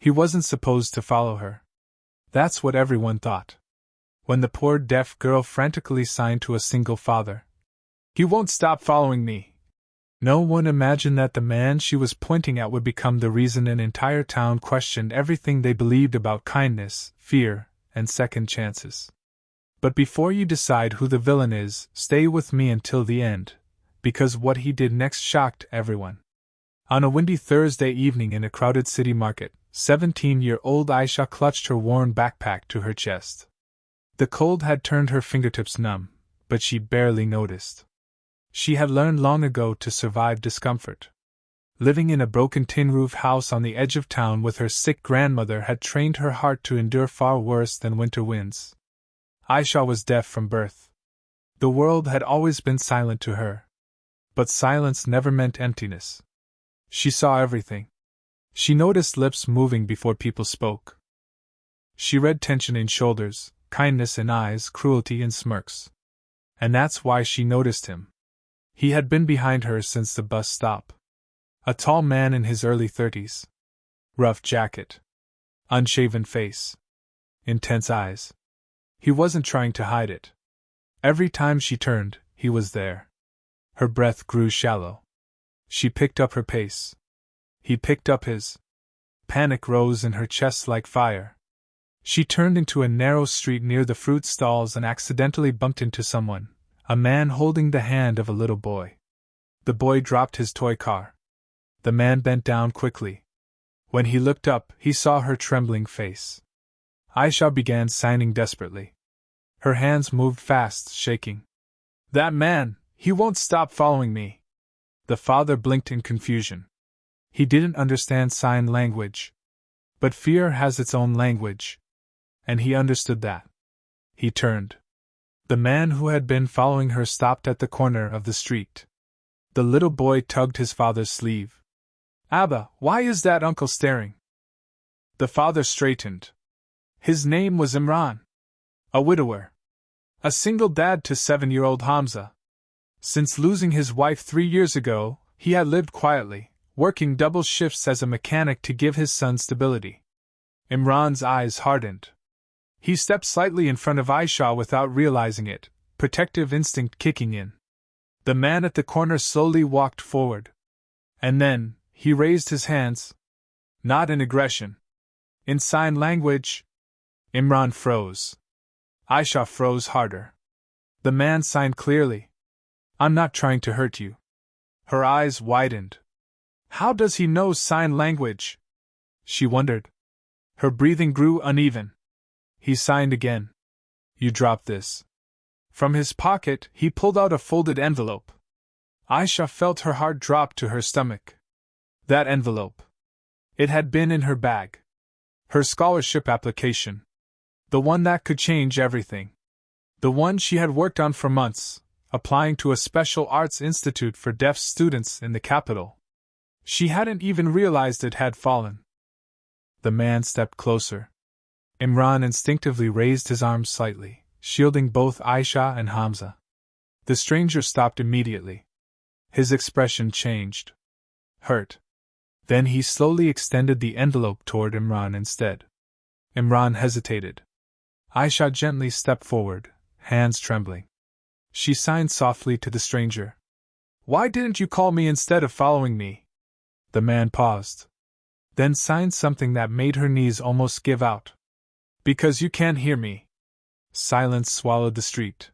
He wasn't supposed to follow her. That's what everyone thought. When the poor deaf girl frantically signed to a single father, "He won't stop following me," no one imagined that the man she was pointing at would become the reason an entire town questioned everything they believed about kindness, fear, and second chances. But before you decide who the villain is, stay with me until the end, because what he did next shocked everyone. On a windy Thursday evening in a crowded city market, 17-year-old Aisha clutched her worn backpack to her chest. The cold had turned her fingertips numb, but she barely noticed. She had learned long ago to survive discomfort. Living in a broken tin-roof house on the edge of town with her sick grandmother had trained her heart to endure far worse than winter winds. Aisha was deaf from birth. The world had always been silent to her. But silence never meant emptiness. She saw everything. She noticed lips moving before people spoke. She read tension in shoulders, kindness in eyes, cruelty in smirks. And that's why she noticed him. He had been behind her since the bus stop. A tall man in his early 30s. Rough jacket. Unshaven face. Intense eyes. He wasn't trying to hide it. Every time she turned, he was there. Her breath grew shallow. She picked up her pace. He picked up his. Panic rose in her chest like fire. She turned into a narrow street near the fruit stalls and accidentally bumped into someone, a man holding the hand of a little boy. The boy dropped his toy car. The man bent down quickly. When he looked up, he saw her trembling face. Aisha began signing desperately. Her hands moved fast, shaking. "That man, he won't stop following me." The father blinked in confusion. He didn't understand sign language. But fear has its own language. And he understood that. He turned. The man who had been following her stopped at the corner of the street. The little boy tugged his father's sleeve. "Abba, why is that uncle staring?" The father straightened. His name was Imran. A widower. A single dad to 7-year-old Hamza. Since losing his wife 3 years ago, he had lived quietly, working double shifts as a mechanic to give his son stability. Imran's eyes hardened. He stepped slightly in front of Aisha without realizing it, protective instinct kicking in. The man at the corner slowly walked forward. And then, he raised his hands. Not in aggression. In sign language. Imran froze. Aisha froze harder. The man signed clearly. "I'm not trying to hurt you." Her eyes widened. How does he know sign language? She wondered. Her breathing grew uneven. He signed again. "You drop this." From his pocket, he pulled out a folded envelope. Aisha felt her heart drop to her stomach. That envelope. It had been in her bag. Her scholarship application. The one that could change everything. The one she had worked on for months, applying to a special arts institute for deaf students in the capital. She hadn't even realized it had fallen. The man stepped closer. Imran instinctively raised his arms slightly, shielding both Aisha and Hamza. The stranger stopped immediately. His expression changed. Hurt. Then he slowly extended the envelope toward Imran instead. Imran hesitated. Aisha gently stepped forward, hands trembling. She signed softly to the stranger. "Why didn't you call me instead of following me?" The man paused. Then signed something that made her knees almost give out. "Because you can't hear me." Silence swallowed the street.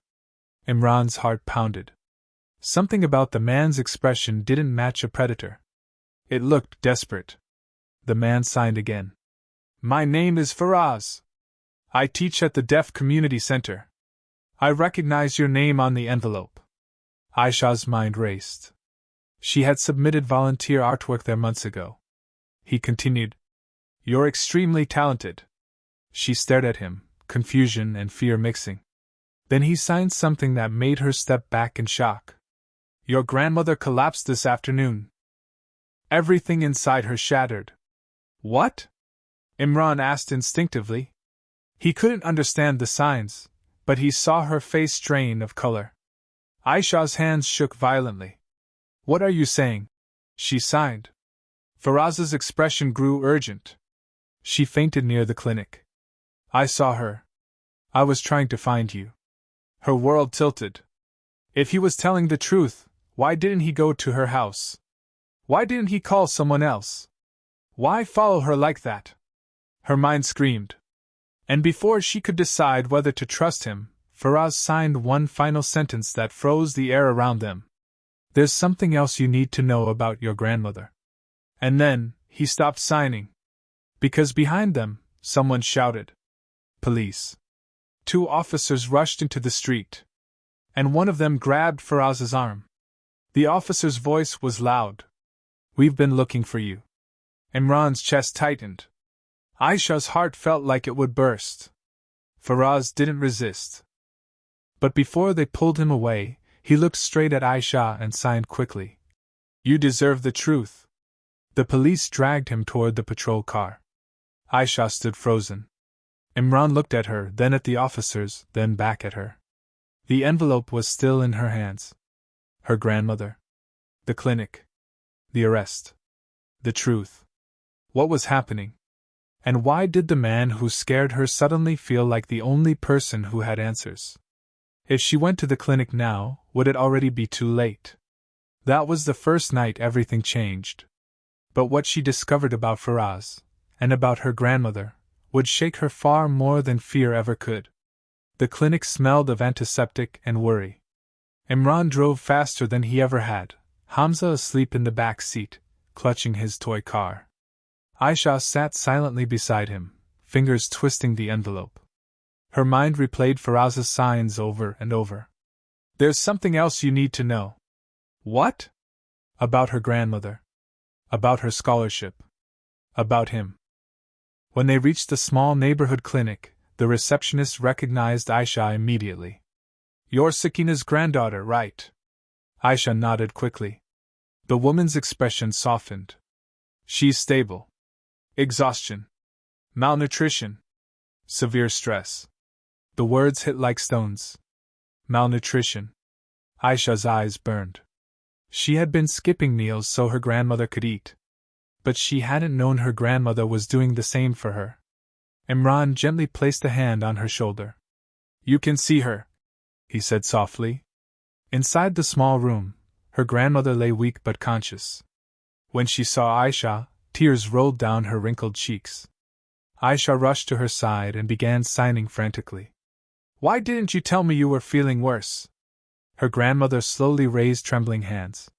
Imran's heart pounded. Something about the man's expression didn't match a predator. It looked desperate. The man signed again. "My name is Faraz. I teach at the Deaf Community Center. I recognize your name on the envelope." Aisha's mind raced. She had submitted volunteer artwork there months ago. He continued. "You're extremely talented." She stared at him, confusion and fear mixing. Then he signed something that made her step back in shock. "Your grandmother collapsed this afternoon." Everything inside her shattered. "What?" Imran asked instinctively. He couldn't understand the signs, but he saw her face drain of color. Aisha's hands shook violently. "What are you saying?" She signed. Faraz's expression grew urgent. She fainted near the clinic. I saw her. I was trying to find you. Her world tilted. If he was telling the truth, why didn't he go to her house? Why didn't he call someone else? Why follow her like that? Her mind screamed. And before she could decide whether to trust him, Faraz signed one final sentence that froze the air around them. There's something else you need to know about your grandmother. And then, he stopped signing. Because behind them, someone shouted. Police. 2 officers rushed into the street. And one of them grabbed Faraz's arm. The officer's voice was loud. We've been looking for you. Imran's chest tightened. Aisha's heart felt like it would burst. Faraz didn't resist. But before they pulled him away, he looked straight at Aisha and signed quickly. You deserve the truth. The police dragged him toward the patrol car. Aisha stood frozen. Imran looked at her, then at the officers, then back at her. The envelope was still in her hands. Her grandmother. The clinic. The arrest. The truth. What was happening? And why did the man who scared her suddenly feel like the only person who had answers? If she went to the clinic now, would it already be too late? That was the first night everything changed. But what she discovered about Faraz, and about her grandmother, would shake her far more than fear ever could. The clinic smelled of antiseptic and worry. Imran drove faster than he ever had, Hamza asleep in the back seat, clutching his toy car. Aisha sat silently beside him, fingers twisting the envelope. Her mind replayed Faraz's signs over and over. There's something else you need to know. What? About her grandmother. About her scholarship. About him. When they reached the small neighborhood clinic, the receptionist recognized Aisha immediately. You're Sakina's granddaughter, right? Aisha nodded quickly. The woman's expression softened. She's stable. Exhaustion. Malnutrition. Severe stress. The words hit like stones. Malnutrition. Aisha's eyes burned. She had been skipping meals so her grandmother could eat. But she hadn't known her grandmother was doing the same for her. Imran gently placed a hand on her shoulder. You can see her, he said softly. Inside the small room, her grandmother lay weak but conscious. When she saw Aisha, tears rolled down her wrinkled cheeks. Aisha rushed to her side and began signing frantically. Why didn't you tell me you were feeling worse? Her grandmother slowly raised trembling hands.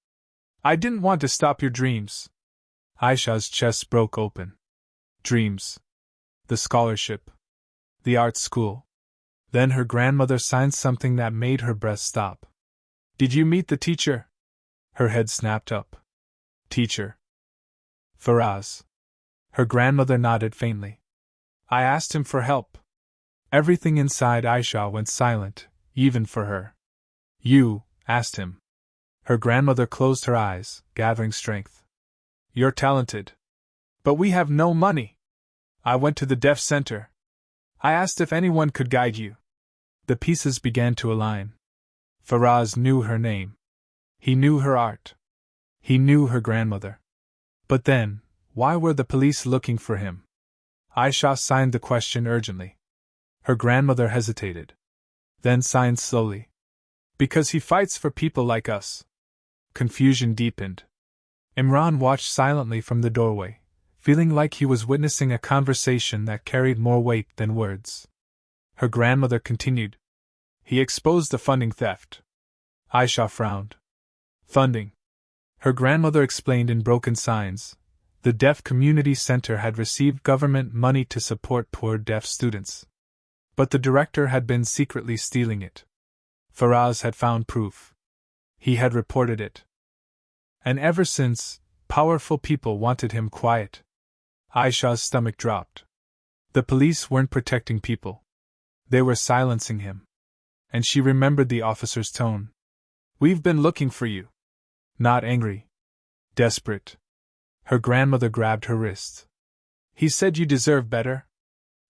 I didn't want to stop your dreams. Aisha's chest broke open. Dreams. The scholarship. The art school. Then her grandmother signed something that made her breath stop. Did you meet the teacher? Her head snapped up. Teacher. Faraz. Her grandmother nodded faintly. I asked him for help. Everything inside Aisha went silent, even for her. You asked him. Her grandmother closed her eyes, gathering strength. You're talented. But we have no money. I went to the deaf center. I asked if anyone could guide you. The pieces began to align. Faraz knew her name. He knew her art. He knew her grandmother. But then, why were the police looking for him? Aisha signed the question urgently. Her grandmother hesitated. Then signed slowly. Because he fights for people like us. Confusion deepened. Imran watched silently from the doorway, feeling like he was witnessing a conversation that carried more weight than words. Her grandmother continued. He exposed the funding theft. Aisha frowned. Funding. Her grandmother explained in broken signs. The Deaf Community Center had received government money to support poor deaf students. But the director had been secretly stealing it. Faraz had found proof. He had reported it. And ever since, powerful people wanted him quiet. Aisha's stomach dropped. The police weren't protecting people. They were silencing him. And she remembered the officer's tone. We've been looking for you. Not angry. Desperate. Her grandmother grabbed her wrist. He said you deserve better.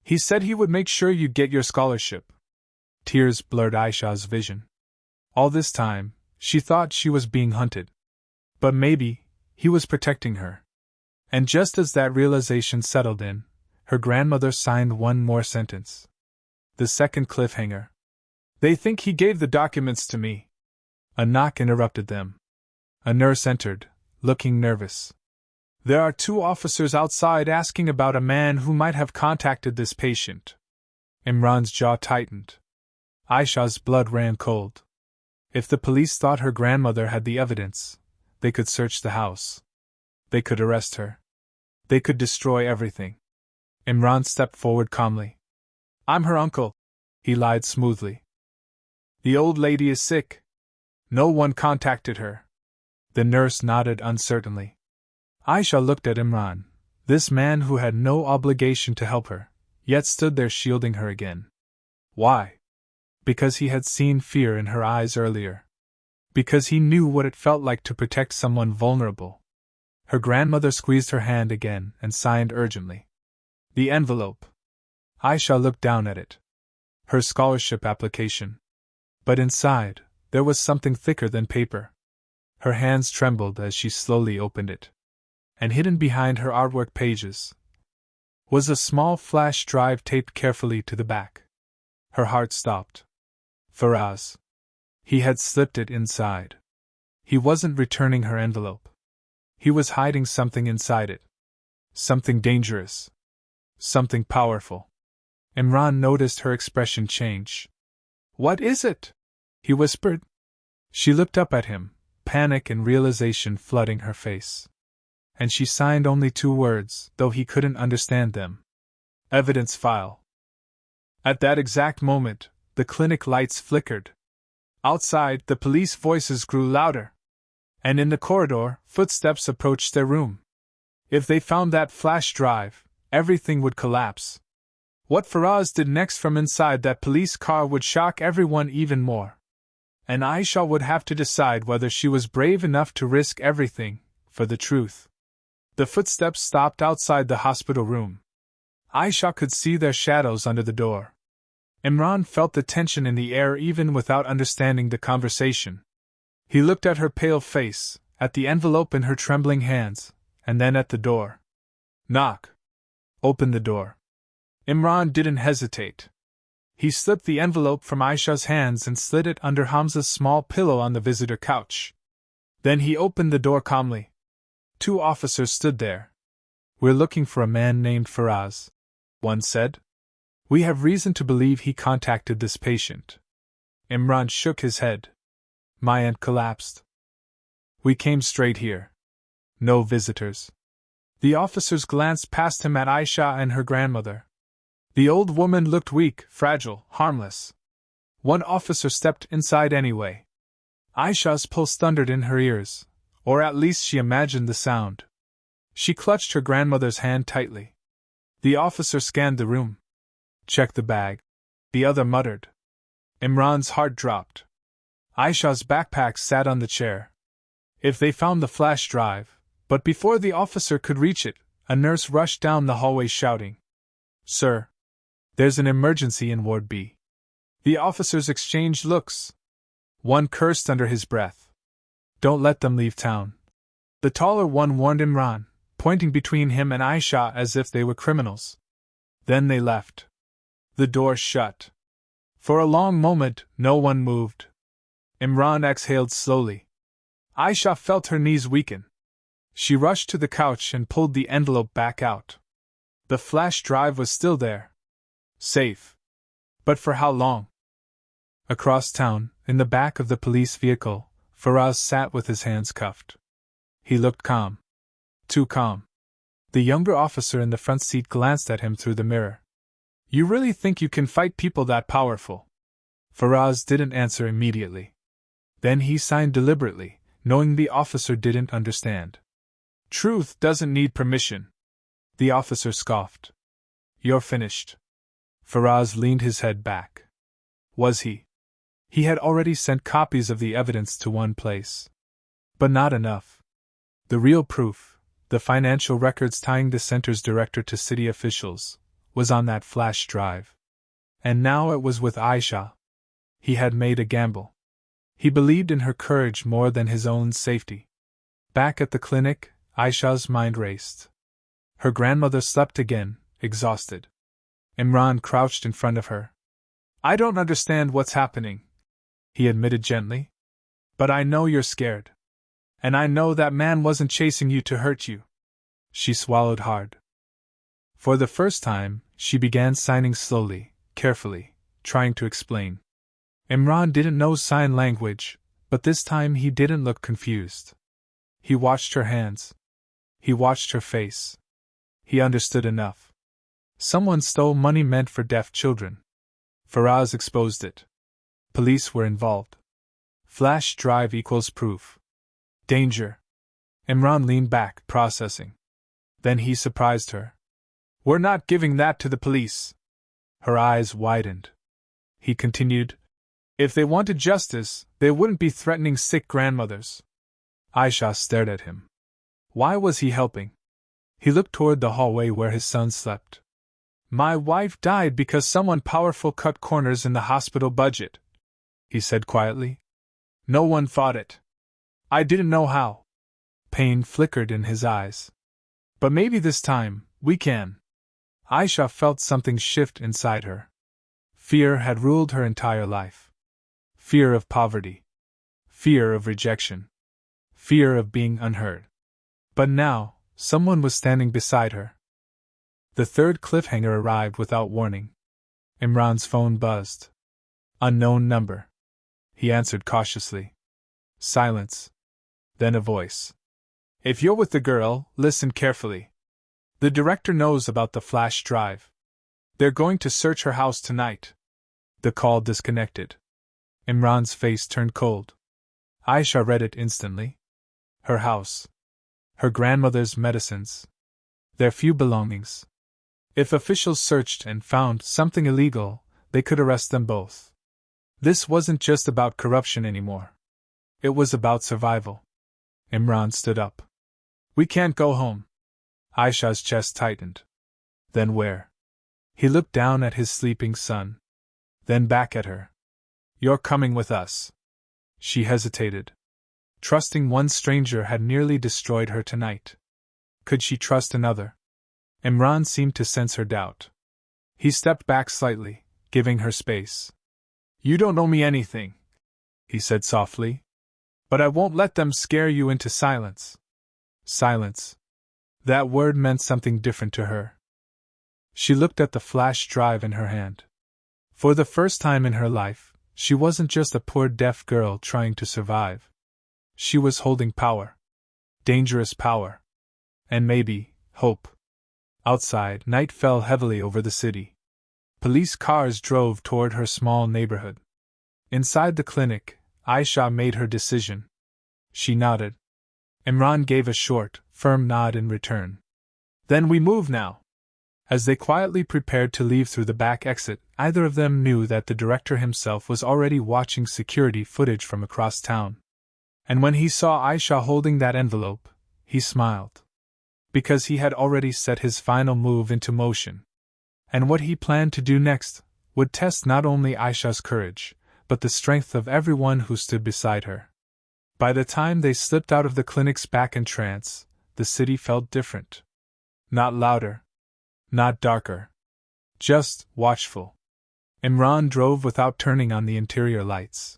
He said he would make sure you get your scholarship. Tears blurred Aisha's vision. All this time, she thought she was being hunted. But maybe, he was protecting her. And just as that realization settled in, Her grandmother signed one more sentence. The second cliffhanger. They think he gave the documents to me. A knock interrupted them. A nurse entered, looking nervous. There are 2 officers outside asking about a man who might have contacted this patient. Imran's jaw tightened. Aisha's blood ran cold. If the police thought her grandmother had the evidence, they could search the house. They could arrest her. They could destroy everything. Imran stepped forward calmly. I'm her uncle, he lied smoothly. The old lady is sick. No one contacted her. The nurse nodded uncertainly. Aisha looked at Imran, this man who had no obligation to help her, yet stood there shielding her again. Why? Because he had seen fear in her eyes earlier. Because he knew what it felt like to protect someone vulnerable. Her grandmother squeezed her hand again and signed urgently. The envelope. Aisha looked down at it. Her scholarship application. But inside, there was something thicker than paper. Her hands trembled as she slowly opened it. And hidden behind her artwork pages was a small flash drive taped carefully to the back. Her heart stopped. Faraz. He had slipped it inside. He wasn't returning her envelope. He was hiding something inside it. Something dangerous. Something powerful. Imran noticed her expression change. What is it? He whispered. She looked up at him, panic and realization flooding her face. And she signed only 2 words, though he couldn't understand them. Evidence file. At that exact moment, the clinic lights flickered. Outside, the police voices grew louder. And in the corridor, footsteps approached their room. If they found that flash drive, everything would collapse. What Faraz did next from inside that police car would shock everyone even more. And Aisha would have to decide whether she was brave enough to risk everything for the truth. The footsteps stopped outside the hospital room. Aisha could see their shadows under the door. Imran felt the tension in the air even without understanding the conversation. He looked at her pale face, at the envelope in her trembling hands, and then at the door. Knock. Open the door. Imran didn't hesitate. He slipped the envelope from Aisha's hands and slid it under Hamza's small pillow on the visitor couch. Then he opened the door calmly. 2 officers stood there. We're looking for a man named Faraz, one said. We have reason to believe he contacted this patient. Imran shook his head. My aunt collapsed. We came straight here. No visitors. The officers glanced past him at Aisha and her grandmother. The old woman looked weak, fragile, harmless. One officer stepped inside anyway. Aisha's pulse thundered in her ears, or at least she imagined the sound. She clutched her grandmother's hand tightly. The officer scanned the room. Check the bag, the other muttered. Imran's heart dropped. Aisha's backpack sat on the chair. If they found the flash drive, but before the officer could reach it, a nurse rushed down the hallway shouting, Sir, there's an emergency in Ward B. The officers exchanged looks. One cursed under his breath. Don't let them leave town. The taller one warned Imran, pointing between him and Aisha as if they were criminals. Then they left. The door shut. For a long moment, no one moved. Imran exhaled slowly. Aisha felt her knees weaken. She rushed to the couch and pulled the envelope back out. The flash drive was still there. Safe. But for how long? Across town, in the back of the police vehicle, Faraz sat with his hands cuffed. He looked calm. Too calm. The younger officer in the front seat glanced at him through the mirror. You really think you can fight people that powerful? Faraz didn't answer immediately. Then he signed deliberately, knowing the officer didn't understand. Truth doesn't need permission. The officer scoffed. You're finished. Faraz leaned his head back. Was he? He had already sent copies of the evidence to one place. But not enough. The real proof, the financial records tying the center's director to city officials, was on that flash drive. And now it was with Aisha. He had made a gamble. He believed in her courage more than his own safety. Back at the clinic, Aisha's mind raced. Her grandmother slept again, exhausted. Imran crouched in front of her. I don't understand what's happening, he admitted gently. But I know you're scared. And I know that man wasn't chasing you to hurt you. She swallowed hard. For the first time, she began signing slowly, carefully, trying to explain. Imran didn't know sign language, but this time he didn't look confused. He watched her hands. He watched her face. He understood enough. Someone stole money meant for deaf children. Faraz exposed it. Police were involved. Flash drive equals proof. Danger. Imran leaned back, processing. Then he surprised her. We're not giving that to the police. Her eyes widened. He continued. If they wanted justice, they wouldn't be threatening sick grandmothers. Aisha stared at him. Why was he helping? He looked toward the hallway where his son slept. My wife died because someone powerful cut corners in the hospital budget, he said quietly. No one fought it. I didn't know how. Pain flickered in his eyes. But maybe this time, we can. Aisha felt something shift inside her. Fear had ruled her entire life. Fear of poverty. Fear of rejection. Fear of being unheard. But now, someone was standing beside her. The third cliffhanger arrived without warning. Imran's phone buzzed. Unknown number. He answered cautiously. Silence. Then a voice. If you're with the girl, listen carefully. The director knows about the flash drive. They're going to search her house tonight. The call disconnected. Imran's face turned cold. Aisha read it instantly. Her house. Her grandmother's medicines. Their few belongings. If officials searched and found something illegal, they could arrest them both. This wasn't just about corruption anymore. It was about survival. Imran stood up. We can't go home. Aisha's chest tightened. Then where? He looked down at his sleeping son. Then back at her. You're coming with us. She hesitated. Trusting one stranger had nearly destroyed her tonight. Could she trust another? Imran seemed to sense her doubt. He stepped back slightly, giving her space. You don't owe me anything, he said softly. But I won't let them scare you into silence. Silence. That word meant something different to her. She looked at the flash drive in her hand. For the first time in her life, she wasn't just a poor deaf girl trying to survive. She was holding power. Dangerous power. And maybe, hope. Outside, night fell heavily over the city. Police cars drove toward her small neighborhood. Inside the clinic, Aisha made her decision. She nodded. Imran gave a short, firm nod in return. Then we move now. As they quietly prepared to leave through the back exit, either of them knew that the director himself was already watching security footage from across town. And when he saw Aisha holding that envelope, he smiled. Because he had already set his final move into motion. And what he planned to do next would test not only Aisha's courage, but the strength of everyone who stood beside her. By the time they slipped out of the clinic's back entrance, the city felt different. Not louder. Not darker. Just watchful. Imran drove without turning on the interior lights.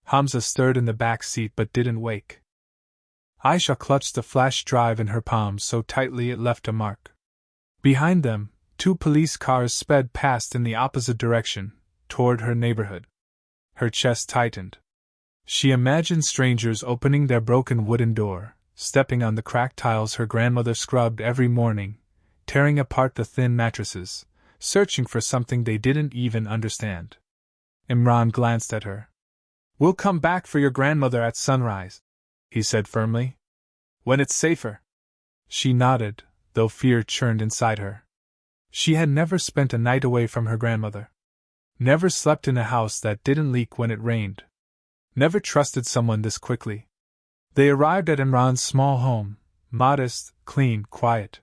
Hamza stirred in the back seat but didn't wake. Aisha clutched the flash drive in her palms so tightly it left a mark. Behind them, 2 police cars sped past in the opposite direction, toward her neighborhood. Her chest tightened. She imagined strangers opening their broken wooden door, stepping on the cracked tiles her grandmother scrubbed every morning, tearing apart the thin mattresses, searching for something they didn't even understand. Imran glanced at her. We'll come back for your grandmother at sunrise, he said firmly. When it's safer. She nodded, though fear churned inside her. She had never spent a night away from her grandmother. Never slept in a house that didn't leak when it rained. Never trusted someone this quickly. They arrived at Imran's small home, modest, clean, quiet.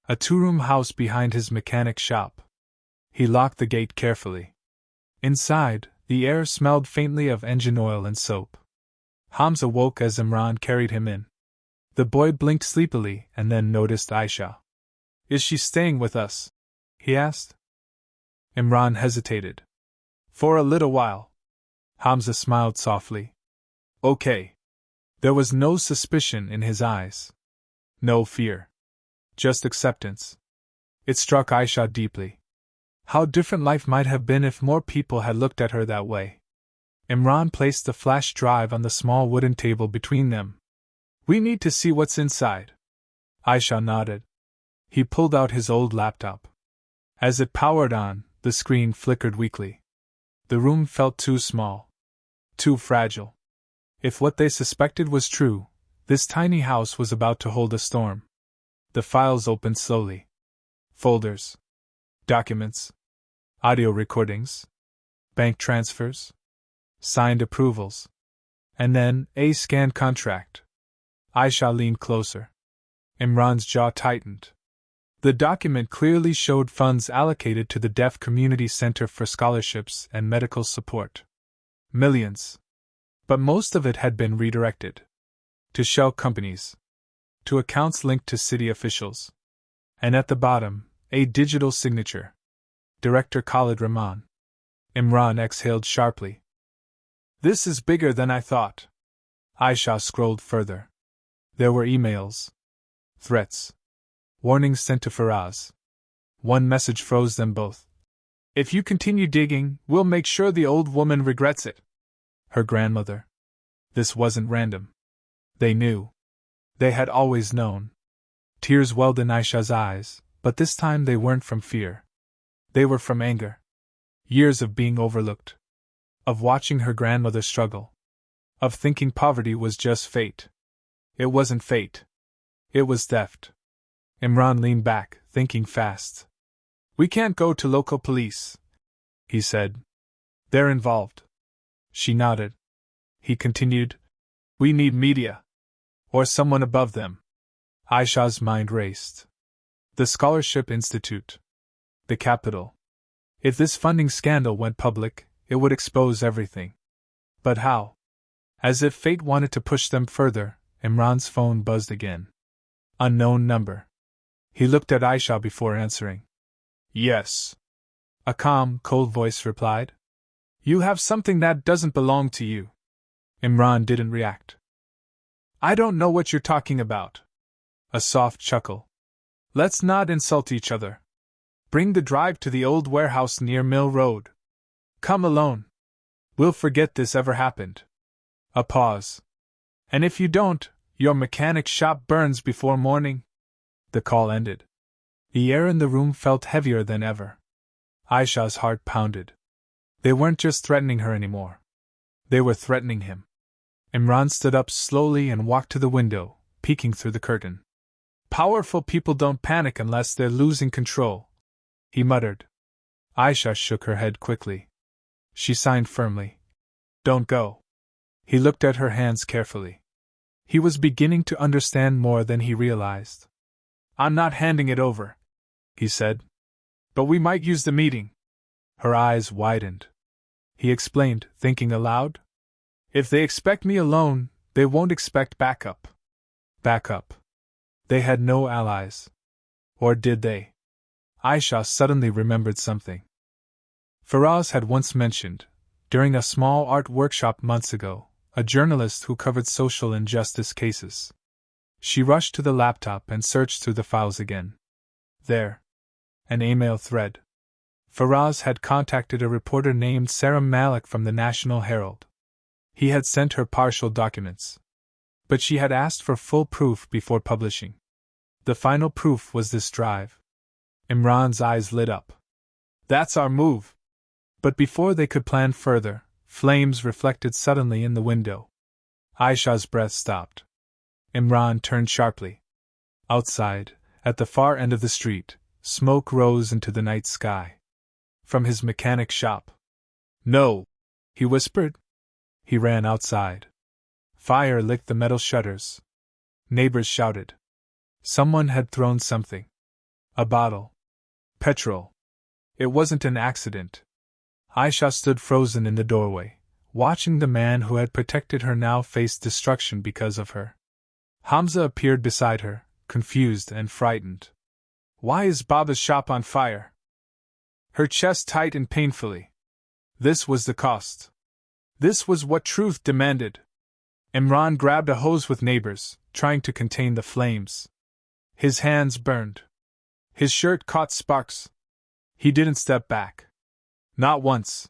A 2-room house behind his mechanic shop. He locked the gate carefully. Inside, the air smelled faintly of engine oil and soap. Hamza woke as Imran carried him in. The boy blinked sleepily and then noticed Aisha. Is she staying with us? he asked. Imran hesitated. For a little while. Hamza smiled softly. Okay. There was no suspicion in his eyes. No fear. Just acceptance. It struck Aisha deeply. How different life might have been if more people had looked at her that way. Imran placed the flash drive on the small wooden table between them. We need to see what's inside. Aisha nodded. He pulled out his old laptop. As it powered on, the screen flickered weakly. The room felt too small. Too fragile. If what they suspected was true, this tiny house was about to hold a storm. The files opened slowly. Folders. Documents. Audio recordings. Bank transfers. Signed approvals. And then, a scanned contract. Aisha leaned closer. Imran's jaw tightened. The document clearly showed funds allocated to the Deaf Community Center for scholarships and medical support. Millions. But most of it had been redirected. To shell companies. To accounts linked to city officials. And at the bottom, a digital signature. Director Khalid Rahman. Imran exhaled sharply. This is bigger than I thought. Aisha scrolled further. There were emails. Threats. Warnings sent to Faraz. One message froze them both. If you continue digging, we'll make sure the old woman regrets it. Her grandmother. This wasn't random. They knew. They had always known. Tears welled in Aisha's eyes, but this time they weren't from fear. They were from anger. Years of being overlooked. Of watching her grandmother struggle. Of thinking poverty was just fate. It wasn't fate. It was theft. Imran leaned back, thinking fast. We can't go to local police, he said. They're involved. She nodded. He continued. We need media. Or someone above them. Aisha's mind raced. The Scholarship Institute. The capital. If this funding scandal went public, it would expose everything. But how? As if fate wanted to push them further, Imran's phone buzzed again. Unknown number. He looked at Aisha before answering. Yes. A calm, cold voice replied. You have something that doesn't belong to you. Imran didn't react. I don't know what you're talking about. A soft chuckle. Let's not insult each other. Bring the drive to the old warehouse near Mill Road. Come alone. We'll forget this ever happened. A pause. And if you don't, your mechanic shop burns before morning. The call ended. The air in the room felt heavier than ever. Aisha's heart pounded. They weren't just threatening her anymore. They were threatening him. Imran stood up slowly and walked to the window, peeking through the curtain. Powerful people don't panic unless they're losing control, he muttered. Aisha shook her head quickly. She signed firmly. Don't go. He looked at her hands carefully. He was beginning to understand more than he realized. I'm not handing it over, he said. But we might use the meeting. Her eyes widened. He explained, thinking aloud. If they expect me alone, they won't expect backup. Backup. They had no allies. Or did they? Aisha suddenly remembered something. Faraz had once mentioned, during a small art workshop months ago, a journalist who covered social injustice cases. She rushed to the laptop and searched through the files again. There. An email thread. Faraz had contacted a reporter named Sarah Malik from the National Herald. He had sent her partial documents. But she had asked for full proof before publishing. The final proof was this drive. Imran's eyes lit up. That's our move. But before they could plan further, flames reflected suddenly in the window. Aisha's breath stopped. Imran turned sharply. Outside, at the far end of the street, smoke rose into the night sky. From his mechanic shop. No, he whispered. He ran outside. Fire licked the metal shutters. Neighbors shouted. Someone had thrown something. A bottle. Petrol. It wasn't an accident. Aisha stood frozen in the doorway, watching the man who had protected her now face destruction because of her. Hamza appeared beside her, confused and frightened. Why is Baba's shop on fire? Her chest tightened painfully. This was the cost. This was what truth demanded. Imran grabbed a hose with neighbors, trying to contain the flames. His hands burned. His shirt caught sparks. He didn't step back. Not once.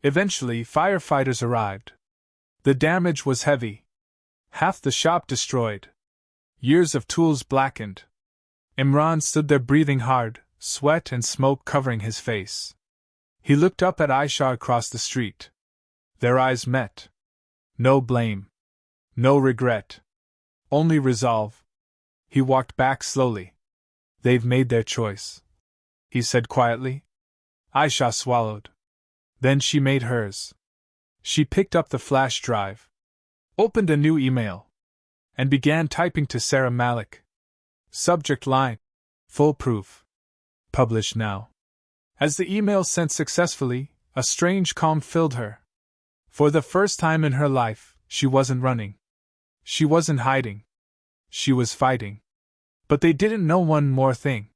Eventually, firefighters arrived. The damage was heavy. Half the shop destroyed. Years of tools blackened. Imran stood there breathing hard, sweat and smoke covering his face. He looked up at Aisha across the street. Their eyes met. No blame. No regret. Only resolve. He walked back slowly. They've made their choice, he said quietly. Aisha swallowed. Then she made hers. She picked up the flash drive, opened a new email, and began typing to Sarah Malik. Subject line: full proof. Publish now. As the email sent successfully, a strange calm filled her. For the first time in her life, she wasn't running. She wasn't hiding. She was fighting. But they didn't know one more thing.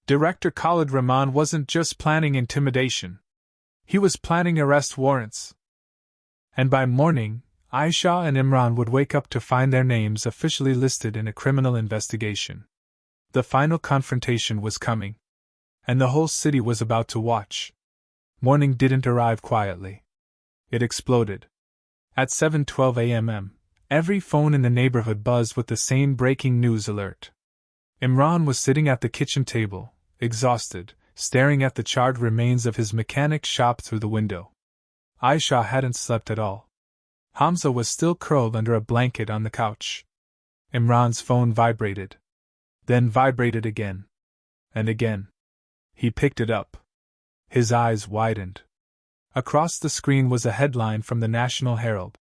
Director Khalid Rahman wasn't just planning intimidation. He was planning arrest warrants. And by morning, Aisha and Imran would wake up to find their names officially listed in a criminal investigation. The final confrontation was coming. And the whole city was about to watch. Morning didn't arrive quietly. It exploded. At 7:12 a.m., every phone in the neighborhood buzzed with the same breaking news alert. Imran was sitting at the kitchen table, exhausted, staring at the charred remains of his mechanic shop through the window. Aisha hadn't slept at all. Hamza was still curled under a blanket on the couch. Imran's phone vibrated. Then vibrated again. And again. He picked it up. His eyes widened. Across the screen was a headline from the National Herald.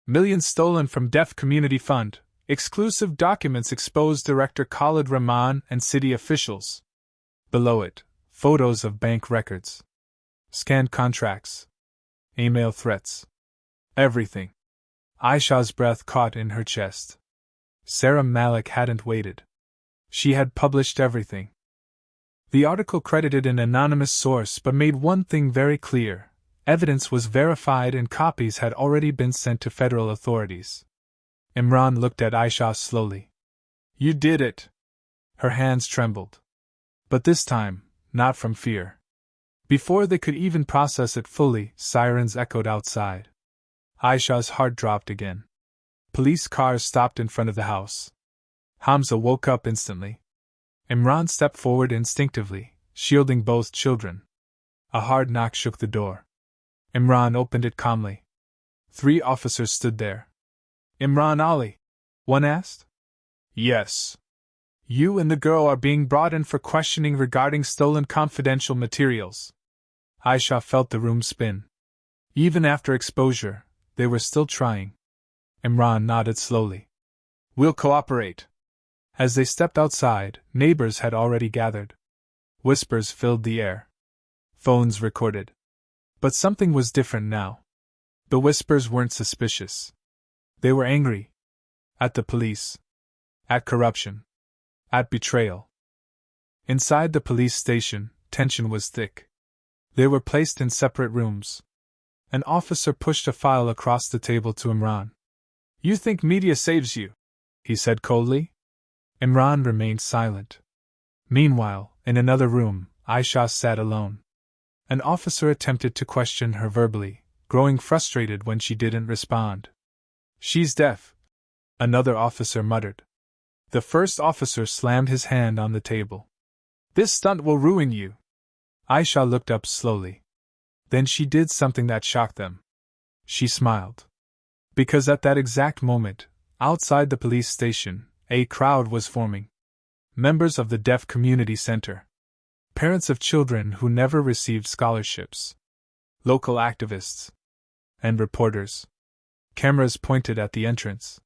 Millions stolen from Deaf Community Fund. Exclusive documents expose Director Khalid Rahman and city officials. Below it, photos of bank records. Scanned contracts. Email threats. Everything. Aisha's breath caught in her chest. Sarah Malik hadn't waited. She had published everything. The article credited an anonymous source but made one thing very clear: evidence was verified and copies had already been sent to federal authorities. Imran looked at Aisha slowly. You did it. Her hands trembled. But this time, not from fear. Before they could even process it fully, sirens echoed outside. Aisha's heart dropped again. Police cars stopped in front of the house. Hamza woke up instantly. Imran stepped forward instinctively, shielding both children. A hard knock shook the door. Imran opened it calmly. 3 officers stood there. Imran Ali? One asked. Yes. You and the girl are being brought in for questioning regarding stolen confidential materials. Aisha felt the room spin. Even after exposure, they were still trying. Imran nodded slowly. We'll cooperate. As they stepped outside, neighbors had already gathered. Whispers filled the air. Phones recorded. But something was different now. The whispers weren't suspicious. They were angry. At the police. At corruption. At betrayal. Inside the police station, tension was thick. They were placed in separate rooms. An officer pushed a file across the table to Imran. You think media saves you? He said coldly. Imran remained silent. Meanwhile, in another room, Aisha sat alone. An officer attempted to question her verbally, growing frustrated when she didn't respond. She's deaf, another officer muttered. The first officer slammed his hand on the table. This stunt will ruin you. Aisha looked up slowly. Then she did something that shocked them. She smiled. Because at that exact moment, outside the police station, a crowd was forming. Members of the Deaf Community Center. Parents of children who never received scholarships. Local activists. And reporters. Cameras pointed at the entrance.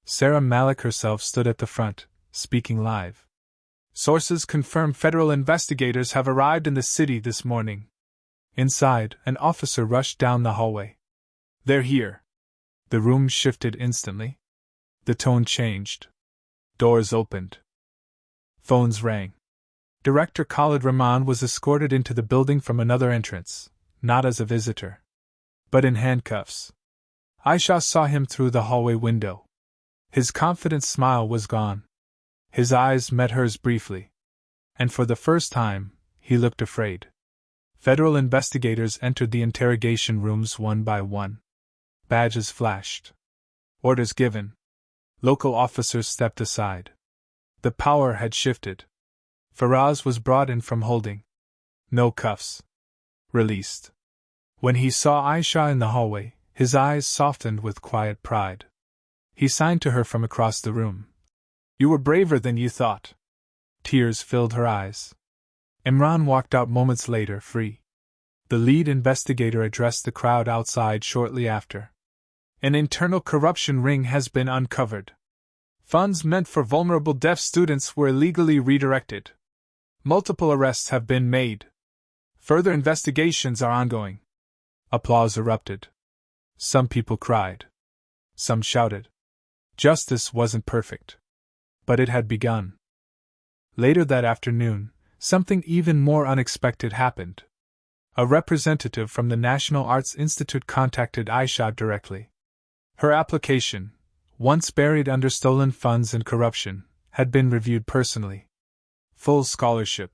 Sarah Malik herself stood at the front, speaking live. Sources confirm federal investigators have arrived in the city this morning. Inside, an officer rushed down the hallway. They're here. The room shifted instantly. The tone changed. Doors opened. Phones rang. Director Khalid Rahman was escorted into the building from another entrance, not as a visitor, but in handcuffs. Aisha saw him through the hallway window. His confident smile was gone. His eyes met hers briefly. And for the first time, he looked afraid. Federal investigators entered the interrogation rooms one by one. Badges flashed. Orders given. Local officers stepped aside. The power had shifted. Faraz was brought in from holding. No cuffs. Released. When he saw Aisha in the hallway, his eyes softened with quiet pride. He signed to her from across the room. "You were braver than you thought." Tears filled her eyes. Imran walked out moments later, free. The lead investigator addressed the crowd outside shortly after. "An internal corruption ring has been uncovered. Funds meant for vulnerable deaf students were illegally redirected. Multiple arrests have been made. Further investigations are ongoing." Applause erupted. Some people cried. Some shouted. Justice wasn't perfect. But it had begun. Later that afternoon, something even more unexpected happened. A representative from the National Arts Institute contacted Aisha directly. Her application, once buried under stolen funds and corruption, had been reviewed personally. Full scholarship.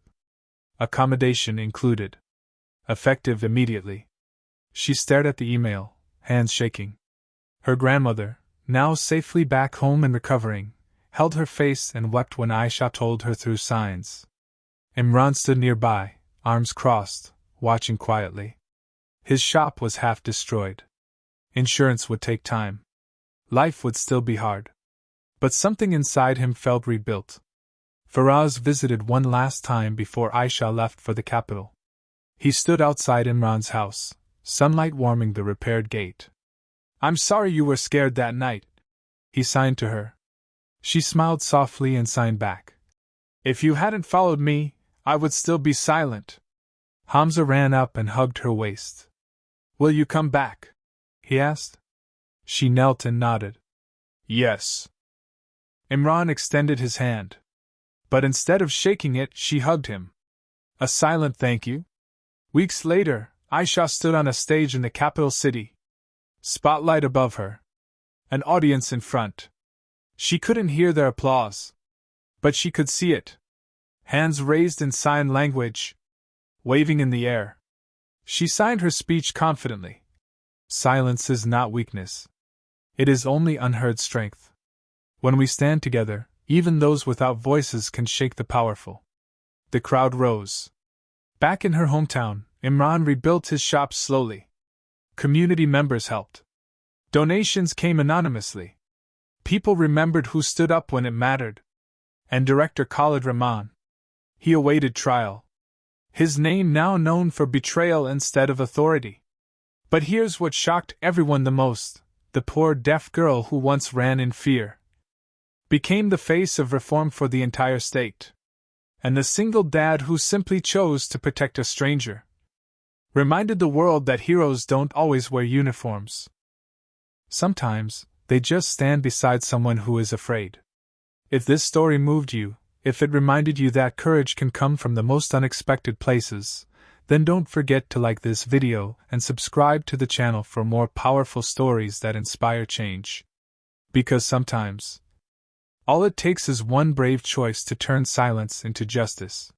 Accommodation included. Effective immediately. She stared at the email, hands shaking. Her grandmother, now safely back home and recovering, held her face and wept when Aisha told her through signs. Imran stood nearby, arms crossed, watching quietly. His shop was half destroyed. Insurance would take time. Life would still be hard. But something inside him felt rebuilt. Faraz visited one last time before Aisha left for the capital. He stood outside Imran's house, sunlight warming the repaired gate. "I'm sorry you were scared that night," he signed to her. She smiled softly and signed back. "If you hadn't followed me, I would still be silent." Hamza ran up and hugged her waist. "Will you come back?" he asked. She knelt and nodded. "Yes." Imran extended his hand. But instead of shaking it, she hugged him. A silent thank you. Weeks later, Aisha stood on a stage in the capital city. Spotlight above her. An audience in front. She couldn't hear their applause. But she could see it. Hands raised in sign language. Waving in the air. She signed her speech confidently. Silence is not weakness. It is only unheard strength. When we stand together, even those without voices can shake the powerful. The crowd rose. Back in her hometown, Imran rebuilt his shop slowly. Community members helped. Donations came anonymously. People remembered who stood up when it mattered. And director Khalid Rahman. He awaited trial. His name now known for betrayal instead of authority. But here's what shocked everyone the most: the poor deaf girl who once ran in fear became the face of reform for the entire state. And the single dad who simply chose to protect a stranger reminded the world that heroes don't always wear uniforms. Sometimes, they just stand beside someone who is afraid. If this story moved you, if it reminded you that courage can come from the most unexpected places, then don't forget to like this video and subscribe to the channel for more powerful stories that inspire change. Because sometimes, all it takes is one brave choice to turn silence into justice.